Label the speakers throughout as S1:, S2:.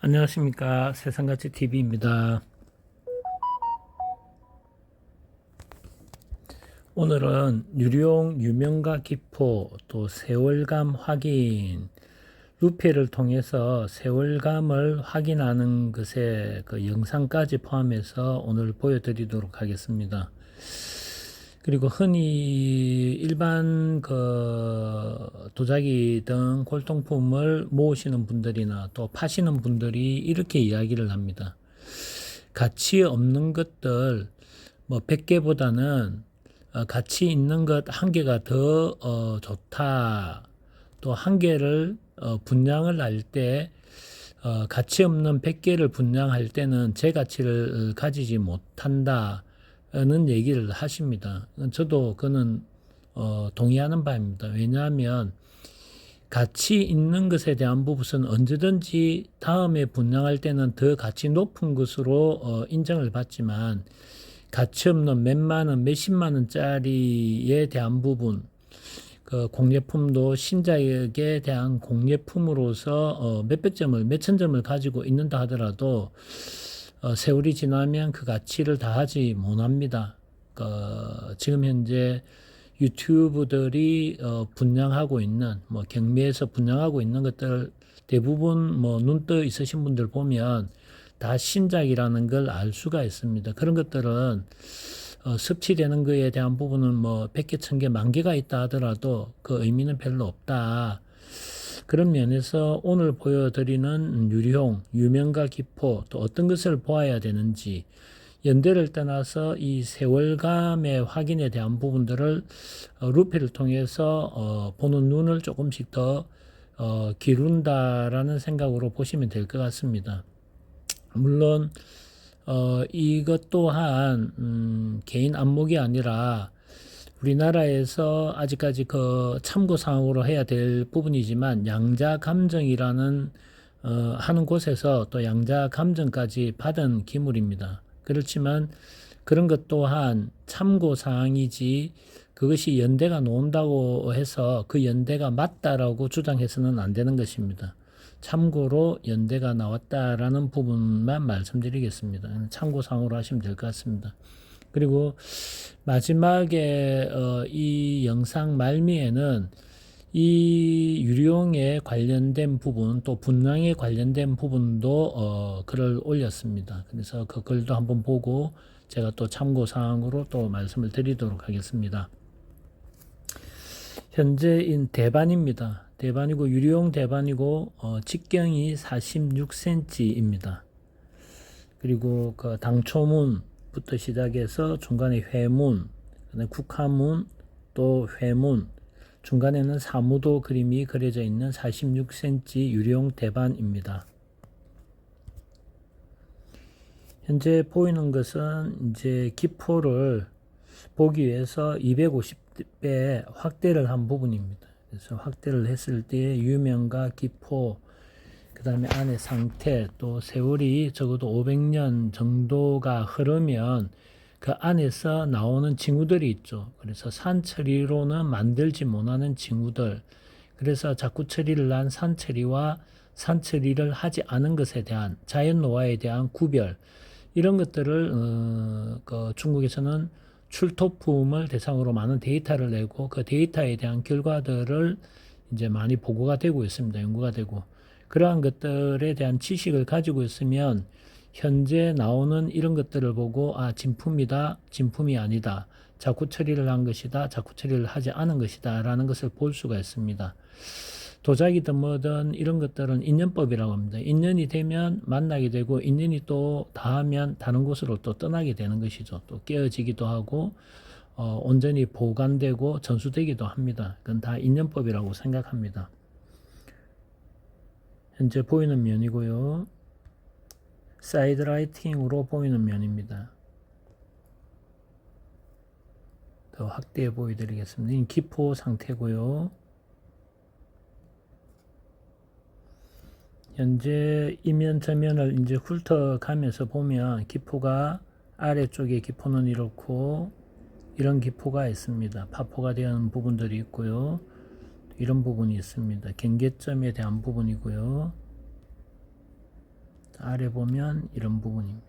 S1: 안녕하십니까. 세상같이 TV입니다. 오늘은 유령 유명가 기포 또 세월감 확인 루페를 통해서 세월감을 확인하는 것의 그 영상까지 포함해서 오늘 보여드리도록 하겠습니다. 그리고 흔히 일반 도자기 등 골동품을 모으시는 분들이나 또 파시는 분들이 이렇게 이야기를 합니다. 가치 없는 것들 뭐 100개보다는 가치 있는 것 한 개가 더 좋다. 또 한 개를 분양을 할 때 가치 없는 100개를 분양할 때는 제 가치를 가지지 못한다는 얘기를 하십니다. 저도 그는 동의하는 바입니다. 왜냐하면 가치 있는 것에 대한 부분은 언제든지 다음에 분양할 때는 더 가치 높은 것으로 인정을 받지만 가치 없는 몇만 원, 몇십만 원짜리에 대한 부분, 그 공예품도 신자에게 대한 공예품으로서 몇백 점을, 몇천 점을 가지고 있는다 하더라도 세월이 지나면 그 가치를 다하지 못합니다. 지금 현재 유튜브들이 분양하고 있는 뭐 경매에서 분양하고 있는 것들 대부분 뭐 눈떠 있으신 분들 보면 다 신작이라는 걸 알 수가 있습니다. 그런 것들은 섭취되는 거에 대한 부분은 뭐 100개, 1000개, 만 개가 있다 하더라도 그 의미는 별로 없다. 그런 면에서 오늘 보여드리는 유령, 유명가 기포, 또 어떤 것을 보아야 되는지, 연대를 떠나서 이 세월감의 확인에 대한 부분들을 루페를 통해서 보는 눈을 조금씩 더 기른다라는 생각으로 보시면 될 것 같습니다. 물론 이것 또한 개인 안목이 아니라 우리나라에서 아직까지 그 참고사항으로 해야 될 부분이지만 양자감정이라는 하는 곳에서 또 양자감정까지 받은 기물입니다. 그렇지만 그런 것 또한 참고사항이지 그것이 연대가 나온다고 해서 그 연대가 맞다라고 주장해서는 안 되는 것입니다. 참고로 연대가 나왔다라는 부분만 말씀드리겠습니다. 참고사항으로 하시면 될 것 같습니다. 그리고 마지막에 이 영상 말미에는 이 유령에 관련된 부분 또 분양에 관련된 부분도 글을 올렸습니다. 그래서 그 글도 한번 보고 제가 또 참고사항으로 또 말씀을 드리도록 하겠습니다. 현재인 대반입니다. 대반이고 유리용 대반이고 직경이 46cm입니다. 그리고 그 당초문부터 시작해서 중간에 회문, 국화문, 또 회문, 중간에는 사무도 그림이 그려져 있는 46cm 유리용 대반입니다. 현재 보이는 것은 이제 기포를 보기 위해서 250배 확대를 한 부분입니다. 그래서 확대를 했을 때 유명가 기포, 그 다음에 안의 상태, 또 세월이 적어도 500년 정도가 흐르면 그 안에서 나오는 징후들이 있죠. 그래서 산처리로는 만들지 못하는 징후들, 그래서 자꾸 처리를 한 산처리와 산처리를 하지 않은 것에 대한 자연노화에 대한 구별, 이런 것들을 중국에서는 출토품을 대상으로 많은 데이터를 내고 그 데이터에 대한 결과들을 이제 많이 보고가 되고 있습니다. 연구가 되고 그러한 것들에 대한 지식을 가지고 있으면 현재 나오는 이런 것들을 보고 진품이다, 진품이 아니다, 자꾸 처리를 한 것이다, 자꾸 처리를 하지 않은 것이다 라는 것을 볼 수가 있습니다. 도자기든 뭐든 이런 것들은 인연법이라고 합니다. 인연이 되면 만나게 되고 인연이 또 닿으면 다른 곳으로 또 떠나게 되는 것이죠. 또 깨어지기도 하고 온전히 보관되고 전수되기도 합니다. 그건 다 인연법이라고 생각합니다. 현재 보이는 면이고요. 사이드 라이팅으로 보이는 면입니다. 더 확대해 보여드리겠습니다. 이 기포 상태고요. 현재 이면 저면을 이제 훑어가면서 보면 기포가 아래쪽에 기포는 이렇고 이런 기포가 있습니다. 파포가 되는 부분들이 있고요. 이런 부분이 있습니다. 경계점에 대한 부분이고요. 아래 보면 이런 부분입니다.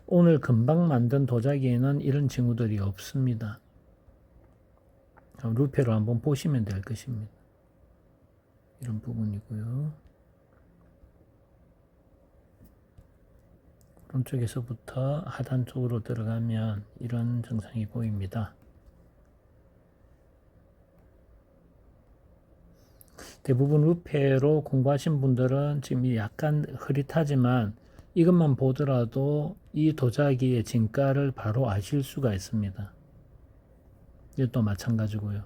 S1: 오늘 금방 만든 도자기에는 이런 징후들이 없습니다. 루페로 한번 보시면 될 것입니다. 이런 부분이고요. 오른쪽에서부터 하단 쪽으로 들어가면 이런 증상이 보입니다. 대부분 루페로 공부하신 분들은 지금 약간 흐릿하지만 이것만 보더라도 이 도자기의 진가를 바로 아실 수가 있습니다. 이것도 마찬가지고요.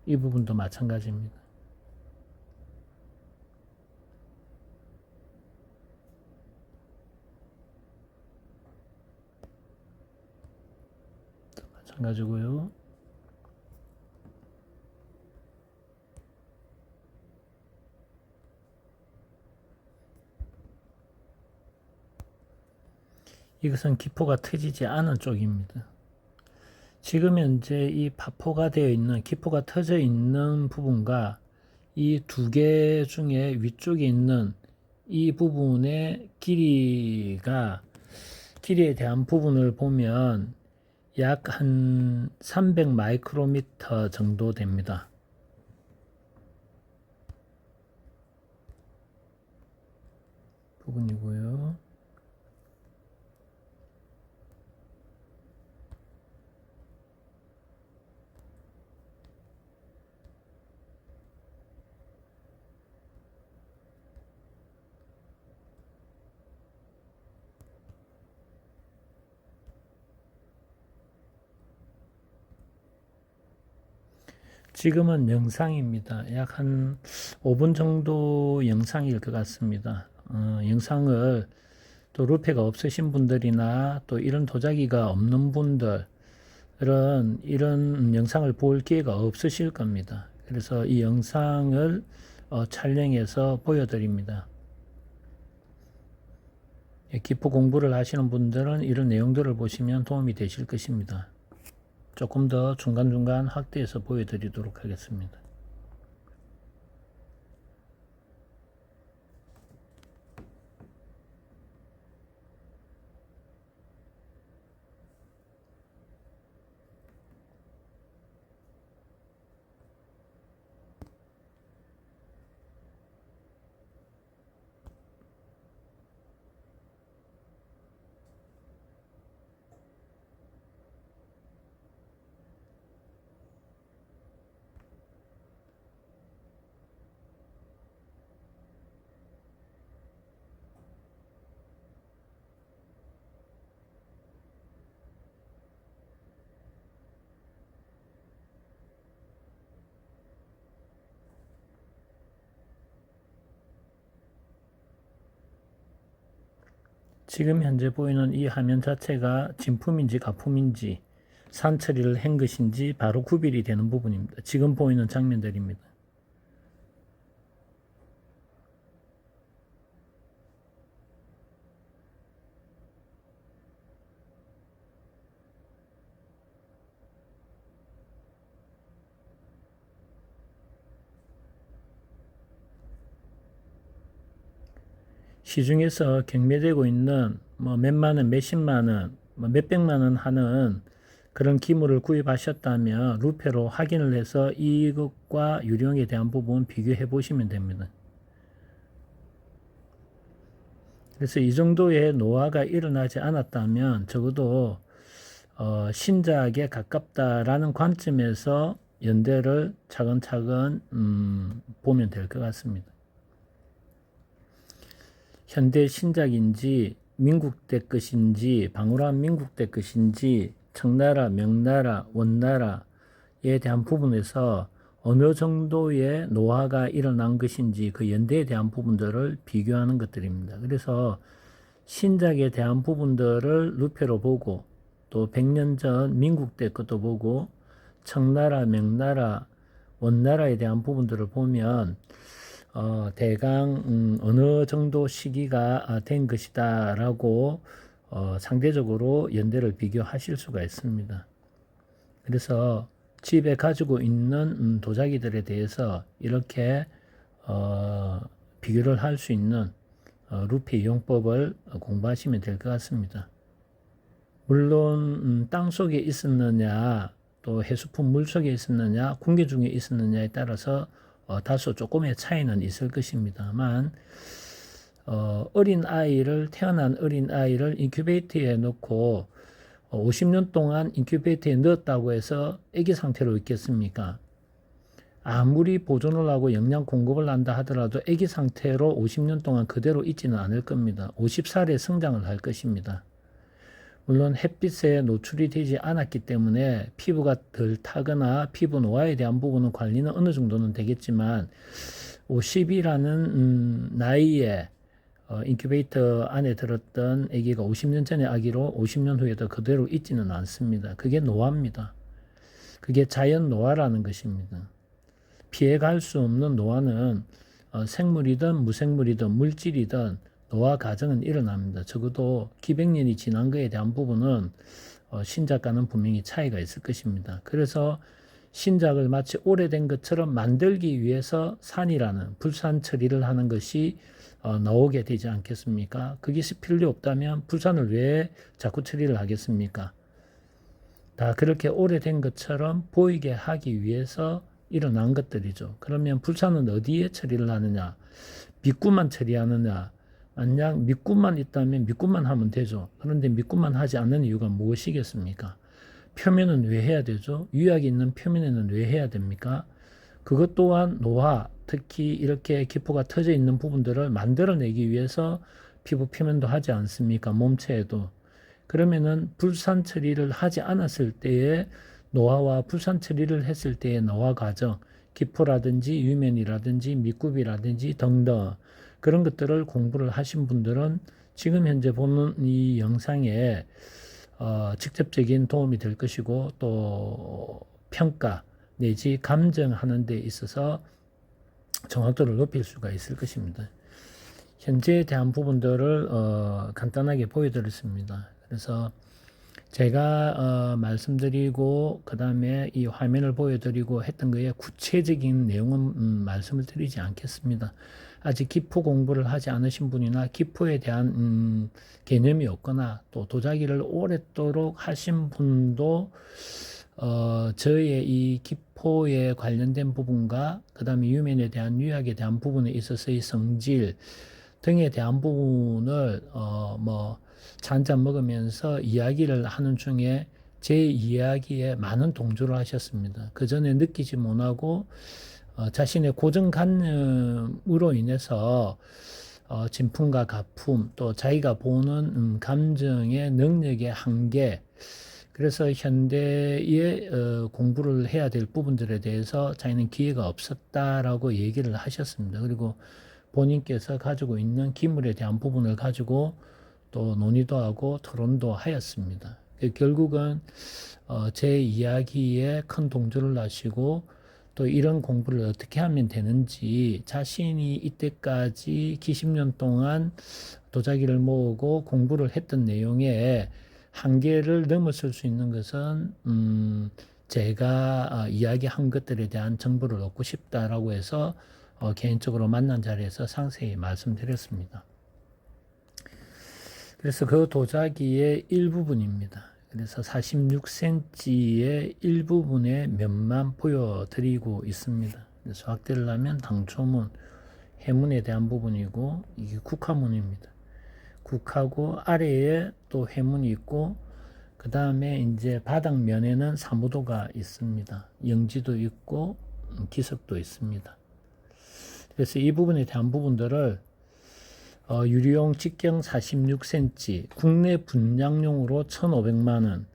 S1: 이 부분도 마찬가지입니다. 마찬가지고요. 이것은 기포가 터지지 않은 쪽입니다. 지금 현재 이 파포가 되어 있는 기포가 터져 있는 부분과 이 두 개 중에 위쪽에 있는 이 부분의 길이에 대한 부분을 보면 약 한 300 마이크로미터 정도 됩니다. 부분이고요. 지금은 영상입니다. 약 한 5분 정도 영상일 것 같습니다. 영상을 또 루페가 없으신 분들이나 또 이런 도자기가 없는 분들은 이런 영상을 볼 기회가 없으실 겁니다. 그래서 이 영상을 촬영해서 보여드립니다. 기포 공부를 하시는 분들은 이런 내용들을 보시면 도움이 되실 것입니다. 조금 더 중간중간 확대해서 보여드리도록 하겠습니다. 지금 현재 보이는 이 화면 자체가 진품인지 가품인지 산처리를 한 것인지 바로 구별이 되는 부분입니다. 지금 보이는 장면들입니다. 시중에서 경매되고 있는 뭐 몇만 원, 몇십만 원, 뭐 몇백만 원 하는 그런 기물을 구입하셨다면 루페로 확인을 해서 이것과 유령에 대한 부분 비교해 보시면 됩니다. 그래서 이 정도의 노화가 일어나지 않았다면 적어도 신작에 가깝다라는 관점에서 연대를 차근차근 보면 될 것 같습니다. 현대 신작인지 민국 때 것인지 방울한 민국 때 것인지 청나라, 명나라, 원나라에 대한 부분에서 어느 정도의 노화가 일어난 것인지 그 연대에 대한 부분들을 비교하는 것들입니다. 그래서 신작에 대한 부분들을 루페로 보고 또 100년 전 민국 때 것도 보고 청나라, 명나라, 원나라에 대한 부분들을 보면 대강 어느 정도 시기가 된 것이다 라고 상대적으로 연대를 비교하실 수가 있습니다. 그래서 집에 가지고 있는 도자기들에 대해서 이렇게 비교를 할 수 있는 루피 이용법을 공부하시면 될 것 같습니다. 물론 땅 속에 있었느냐 또 해수품 물 속에 있었느냐 공기 중에 있었느냐에 따라서 다소 조금의 차이는 있을 것입니다만 태어난 어린 아이를 인큐베이터에 넣고 50년 동안 인큐베이터에 넣었다고 해서 아기 상태로 있겠습니까? 아무리 보존을 하고 영양 공급을 한다 하더라도 아기 상태로 50년 동안 그대로 있지는 않을 겁니다. 50살에 성장을 할 것입니다. 물론 햇빛에 노출이 되지 않았기 때문에 피부가 덜 타거나 피부 노화에 대한 부분은 관리는 어느 정도는 되겠지만 50이라는 나이에 인큐베이터 안에 들었던 아기가 50년 전의 아기로 50년 후에도 그대로 있지는 않습니다. 그게 노화입니다. 그게 자연 노화라는 것입니다. 피해갈 수 없는 노화는 생물이든 무생물이든 물질이든 노화 과정은 일어납니다. 적어도 기백년이 지난 것에 대한 부분은 신작과는 분명히 차이가 있을 것입니다. 그래서 신작을 마치 오래된 것처럼 만들기 위해서 산이라는 불산 처리를 하는 것이 나오게 되지 않겠습니까? 그게 필요 없다면 불산을 왜 자꾸 처리를 하겠습니까? 다 그렇게 오래된 것처럼 보이게 하기 위해서 일어난 것들이죠. 그러면 불산은 어디에 처리를 하느냐? 밑구만 처리하느냐? 만약 밑구만 있다면 밑구만 하면 되죠. 그런데 밑구만 하지 않는 이유가 무엇이겠습니까? 표면은 왜 해야 되죠? 유약이 있는 표면에는 왜 해야 됩니까? 그것 또한 노화, 특히 이렇게 기포가 터져 있는 부분들을 만들어내기 위해서 피부 표면도 하지 않습니까? 몸체에도. 그러면은 불산 처리를 하지 않았을 때의 노화와 불산 처리를 했을 때의 노화 과정, 기포라든지 유면이라든지 밑굽이라든지 등등 그런 것들을 공부를 하신 분들은 지금 현재 보는 이 영상에 직접적인 도움이 될 것이고 또 평가 내지 감정하는 데 있어서 정확도를 높일 수가 있을 것입니다. 현재에 대한 부분들을 간단하게 보여드렸습니다. 그래서 제가 말씀드리고 그 다음에 이 화면을 보여드리고 했던 거에 구체적인 내용은 말씀을 드리지 않겠습니다. 아직 기포 공부를 하지 않으신 분이나 기포에 대한 개념이 없거나 또 도자기를 오랫도록 하신 분도 저의 이 기포에 관련된 부분과 그 다음에 유면에 대한 유약에 대한 부분에 있어서의 성질 등에 대한 부분을 잔잔 먹으면서 이야기를 하는 중에 제 이야기에 많은 동조를 하셨습니다. 그 전에 느끼지 못하고 자신의 고정관념으로 인해서 진품과 가품 또 자기가 보는 감정의 능력의 한계 그래서 현대의 공부를 해야 될 부분들에 대해서 자기는 기회가 없었다라고 얘기를 하셨습니다. 그리고 본인께서 가지고 있는 기물에 대한 부분을 가지고 또 논의도 하고 토론도 하였습니다. 결국은 제 이야기에 큰 동조를 하시고 또 이런 공부를 어떻게 하면 되는지 자신이 이때까지 기십년 동안 도자기를 모으고 공부를 했던 내용에 한계를 넘어설 수 있는 것은 제가 이야기한 것들에 대한 정보를 얻고 싶다라고 해서 개인적으로 만난 자리에서 상세히 말씀드렸습니다. 그래서 그 도자기의 일부분입니다. 그래서 46cm의 일부분의 면만 보여드리고 있습니다. 그래서 확대를 하면 당초문, 해문에 대한 부분이고 이게 국화문입니다. 국하고 아래에 또 해문이 있고 그 다음에 이제 바닥면에는 사무도가 있습니다. 영지도 있고 기석도 있습니다. 그래서 이 부분에 대한 부분들을 유리용 직경 46cm 국내 분량용으로 1,500만원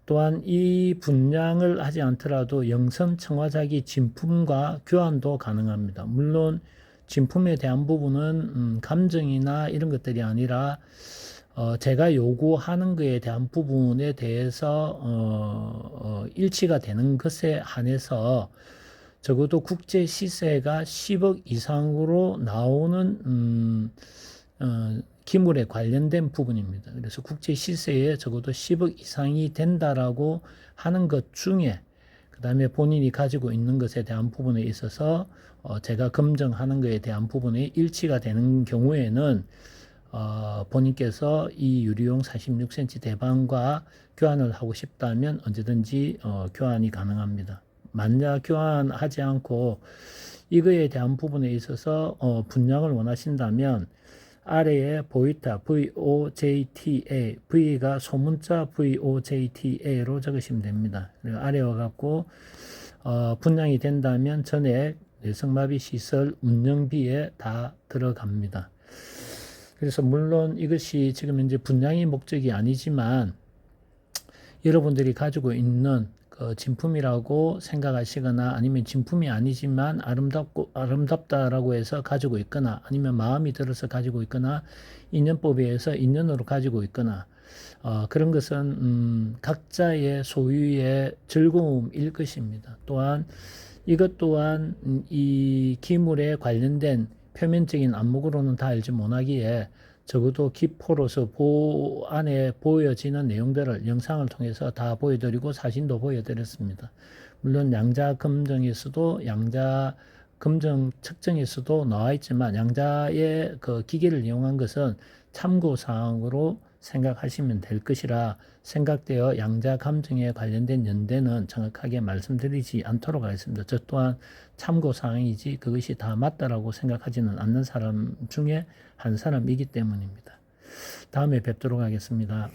S1: 또한 이 분량을 하지 않더라도 영선 청화자기 진품과 교환도 가능합니다. 물론 진품에 대한 부분은 감정이나 이런 것들이 아니라 제가 요구하는 것에 대한 부분에 대해서 일치가 되는 것에 한해서 적어도 국제 시세가 10억 이상으로 나오는 기물에 관련된 부분입니다. 그래서 국제 시세에 적어도 10억 이상이 된다라고 하는 것 중에 그 다음에 본인이 가지고 있는 것에 대한 부분에 있어서 제가 검증하는 것에 대한 부분이 일치가 되는 경우에는 본인께서 이 유리용 46cm 대방과 교환을 하고 싶다면 언제든지 교환이 가능합니다. 만약 교환하지 않고 이거에 대한 부분에 있어서 분량을 원하신다면 아래에 보이타 VOJTA V가 소문자 VOJTA로 적으시면 됩니다. 그리고 아래 와갖고 분량이 된다면 전액 뇌성마비 시설 운영비에 다 들어갑니다. 그래서 물론 이것이 지금 현재 분양이 목적이 아니지만 여러분들이 가지고 있는 그 진품이라고 생각하시거나 아니면 진품이 아니지만 아름답다라고 해서 가지고 있거나 아니면 마음이 들어서 가지고 있거나 인연법에 의해서 인연으로 가지고 있거나 그런 것은 각자의 소유의 즐거움일 것입니다. 또한 이것 또한 이 기물에 관련된 표면적인 안목으로는 다 알지 못하기에 적어도 기포로서 안에 보여지는 내용들을 영상을 통해서 다 보여드리고 사진도 보여드렸습니다. 물론 양자 검정에서도 양자 검정 측정에서도 나와 있지만 양자의 그 기계를 이용한 것은 참고 사항으로 생각하시면 될 것이라 생각되어 양자 감정에 관련된 연대는 정확하게 말씀드리지 않도록 하겠습니다. 저 또한 참고 사항이지 그것이 다 맞다라고 생각하지는 않는 사람 중에 한 사람이기 때문입니다. 다음에 뵙도록 하겠습니다.